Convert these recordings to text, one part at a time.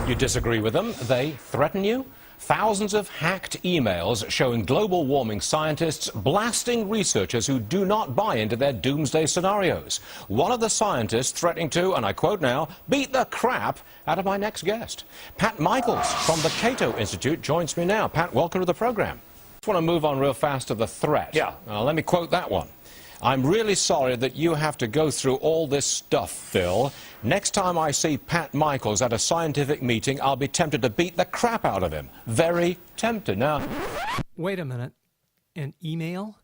You disagree with them, they threaten you. Thousands of hacked emails showing global warming scientists blasting researchers who do not buy into their doomsday scenarios. One of the scientists threatening to, and I quote now, beat the crap out of my next guest. Pat Michaels from the Cato Institute joins me now. Pat, welcome to the program. I just want to move on real fast to the threat. Yeah. Let me quote that one. I'm really sorry that you have to go through all this stuff, Phil. Next time I see Pat Michaels at a scientific meeting, I'll be tempted to beat the crap out of him. Very tempted. Now, wait a minute. An email?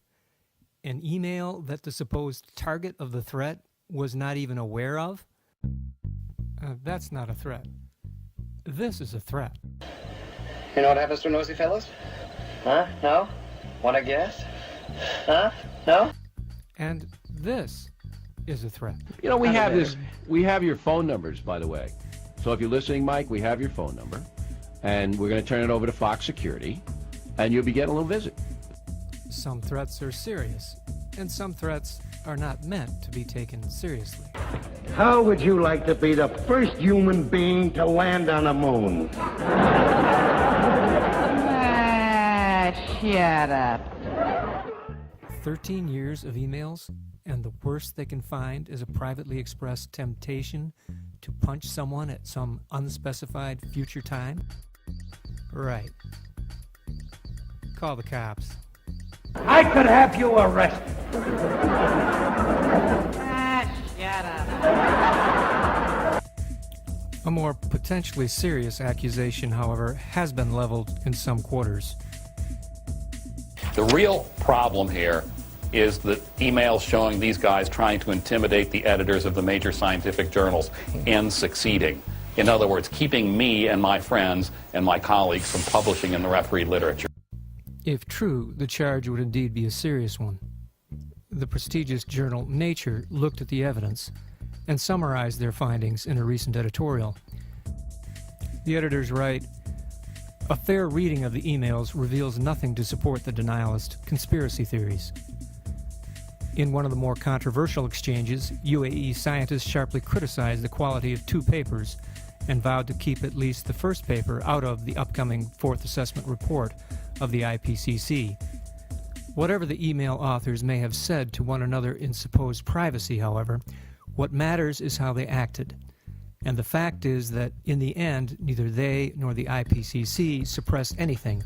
An email that the supposed target of the threat was not even aware of? That's not a threat. This is a threat. You know what happens to nosy fellows? Huh? No? Wanna guess? Huh? No? And this is a threat. You know, we have your phone numbers, by the way. So if you're listening, Mike, we have your phone number. And we're going to turn it over to Fox Security. And you'll be getting a little visit. Some threats are serious, and some threats are not meant to be taken seriously. How would you like to be the first human being to land on the moon? Shut up. 13 years of emails, and the worst they can find is a privately expressed temptation to punch someone at some unspecified future time? Right. Call the cops. I could have you arrested. Shut up. A more potentially serious accusation, however, has been leveled in some quarters. The real problem here is the emails showing these guys trying to intimidate the editors of the major scientific journals and succeeding. In other words, keeping me and my friends and my colleagues from publishing in the refereed literature. If true, the charge would indeed be a serious one. The prestigious journal Nature looked at the evidence and summarized their findings in a recent editorial. The editors write, "A fair reading of the emails reveals nothing to support the denialist conspiracy theories." In one of the more controversial exchanges, UAE scientists sharply criticized the quality of two papers and vowed to keep at least the first paper out of the upcoming fourth assessment report of the IPCC. Whatever the email authors may have said to one another in supposed privacy, however, what matters is how they acted. And the fact is that, in the end, neither they nor the IPCC suppressed anything.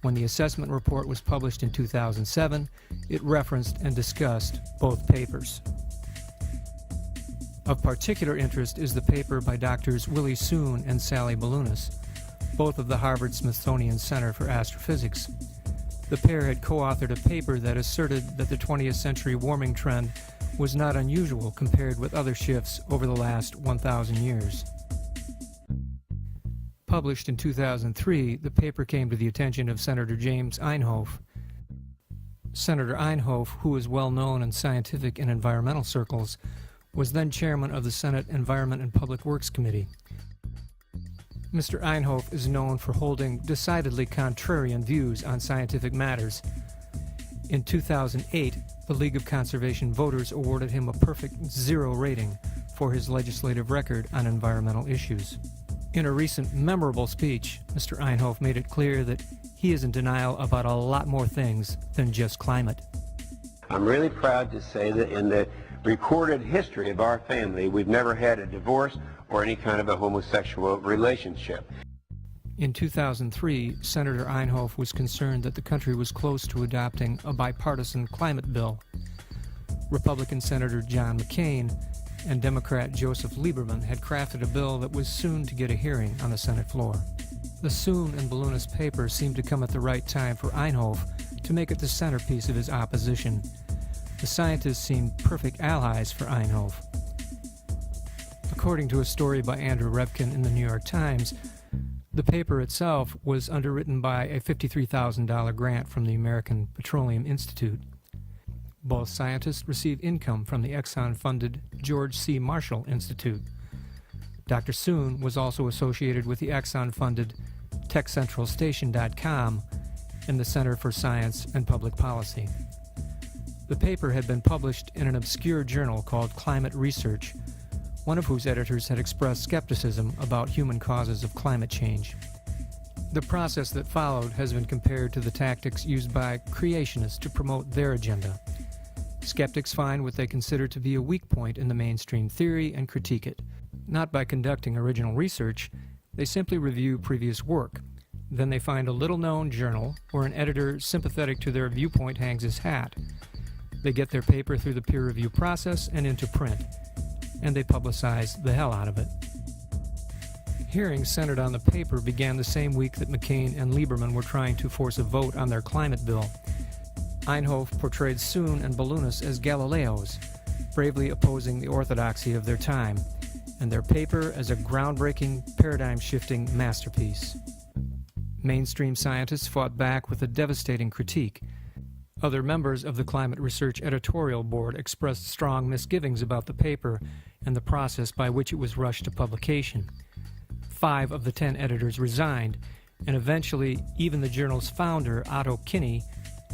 When the assessment report was published in 2007, it referenced and discussed both papers. Of particular interest is the paper by Drs. Willie Soon and Sally Balunas, both of the Harvard-Smithsonian Center for Astrophysics. The pair had co-authored a paper that asserted that the 20th century warming trend was not unusual compared with other shifts over the last 1,000 years. Published in 2003, the paper came to the attention of Senator James Inhofe. Senator Inhofe, who is well known in scientific and environmental circles, was then chairman of the Senate Environment and Public Works Committee. Mr. Inhofe is known for holding decidedly contrarian views on scientific matters. In 2008, the League of Conservation Voters awarded him a perfect 0 rating for his legislative record on environmental issues. In a recent memorable speech, Mr. Inhofe made it clear that he is in denial about a lot more things than just climate. I'm really proud to say that in the recorded history of our family, we've never had a divorce or any kind of a homosexual relationship. In 2003, Senator Inhofe was concerned that the country was close to adopting a bipartisan climate bill. Republican Senator John McCain and Democrat Joseph Lieberman had crafted a bill that was soon to get a hearing on the Senate floor. The Soon and Balunas paper seemed to come at the right time for Inhofe to make it the centerpiece of his opposition. The scientists seemed perfect allies for Inhofe. According to a story by Andrew Revkin in the New York Times, the paper itself was underwritten by a $53,000 grant from the American Petroleum Institute. Both scientists receive income from the Exxon-funded George C. Marshall Institute. Dr. Soon was also associated with the Exxon-funded TechCentralStation.com and the Center for Science and Public Policy. The paper had been published in an obscure journal called Climate Research, one of whose editors had expressed skepticism about human causes of climate change. The process that followed has been compared to the tactics used by creationists to promote their agenda. Skeptics find what they consider to be a weak point in the mainstream theory and critique it. Not by conducting original research, they simply review previous work. Then they find a little-known journal where an editor sympathetic to their viewpoint hangs his hat. They get their paper through the peer review process and into print, and they publicize the hell out of it. Hearings centered on the paper began the same week that McCain and Lieberman were trying to force a vote on their climate bill. Einhof portrayed Soon and Balloonus as Galileos, bravely opposing the orthodoxy of their time, and their paper as a groundbreaking, paradigm-shifting masterpiece. Mainstream scientists fought back with a devastating critique. Other members of the Climate Research Editorial Board expressed strong misgivings about the paper and the process by which it was rushed to publication. 5 of the 10 editors resigned, and eventually even the journal's founder, Otto Kinney,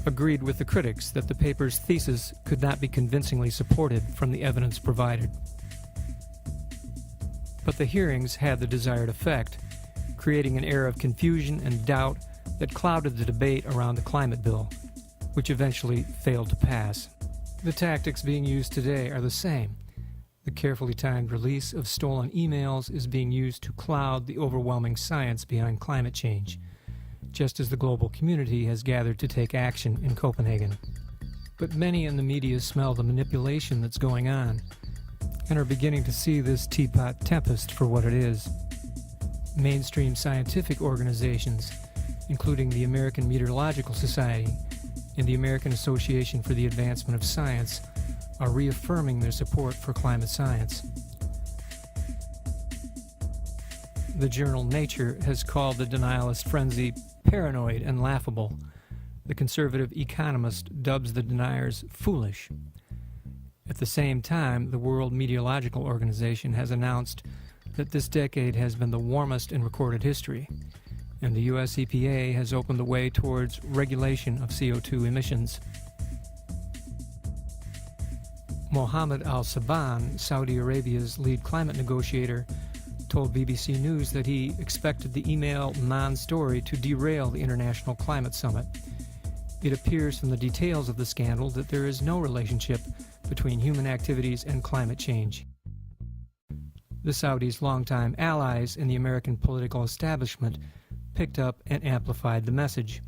agreed with the critics that the paper's thesis could not be convincingly supported from the evidence provided. But the hearings had the desired effect, creating an air of confusion and doubt that clouded the debate around the climate bill, which eventually failed to pass. The tactics being used today are the same. The carefully timed release of stolen emails is being used to cloud the overwhelming science behind climate change, just as the global community has gathered to take action in Copenhagen. But many in the media smell the manipulation that's going on and are beginning to see this teapot tempest for what it is. Mainstream scientific organizations, including the American Meteorological Society and the American Association for the Advancement of Science, are reaffirming their support for climate science. The journal Nature has called the denialist frenzy paranoid and laughable. The conservative economist dubs the deniers foolish. At the same time, the World Meteorological Organization has announced that this decade has been the warmest in recorded history, and the US EPA has opened the way towards regulation of CO2 emissions. Mohammed al-Saban, Saudi Arabia's lead climate negotiator, told BBC News that he expected the email non-story to derail the International Climate Summit. It appears from the details of the scandal that there is no relationship between human activities and climate change. The Saudis' longtime allies in the American political establishment picked up and amplified the message.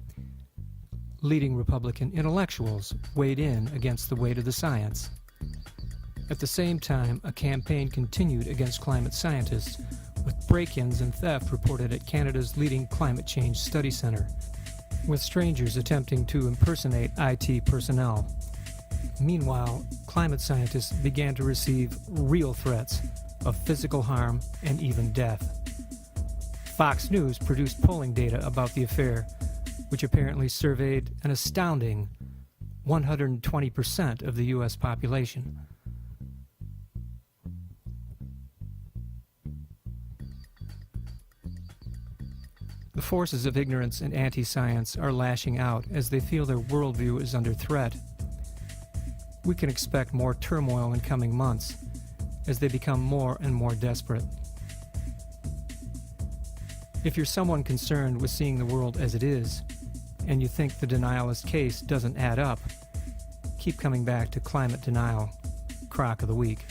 Leading Republican intellectuals weighed in against the weight of the science. At the same time, a campaign continued against climate scientists, with break-ins and theft reported at Canada's leading climate change study center, with strangers attempting to impersonate IT personnel. Meanwhile, climate scientists began to receive real threats of physical harm and even death. Fox News produced polling data about the affair, which apparently surveyed an astounding 120% of the U.S. population. The forces of ignorance and anti-science are lashing out as they feel their worldview is under threat. We can expect more turmoil in coming months as they become more and more desperate. If you're someone concerned with seeing the world as it is, and you think the denialist case doesn't add up, keep coming back to Climate Denial, Crock of the Week.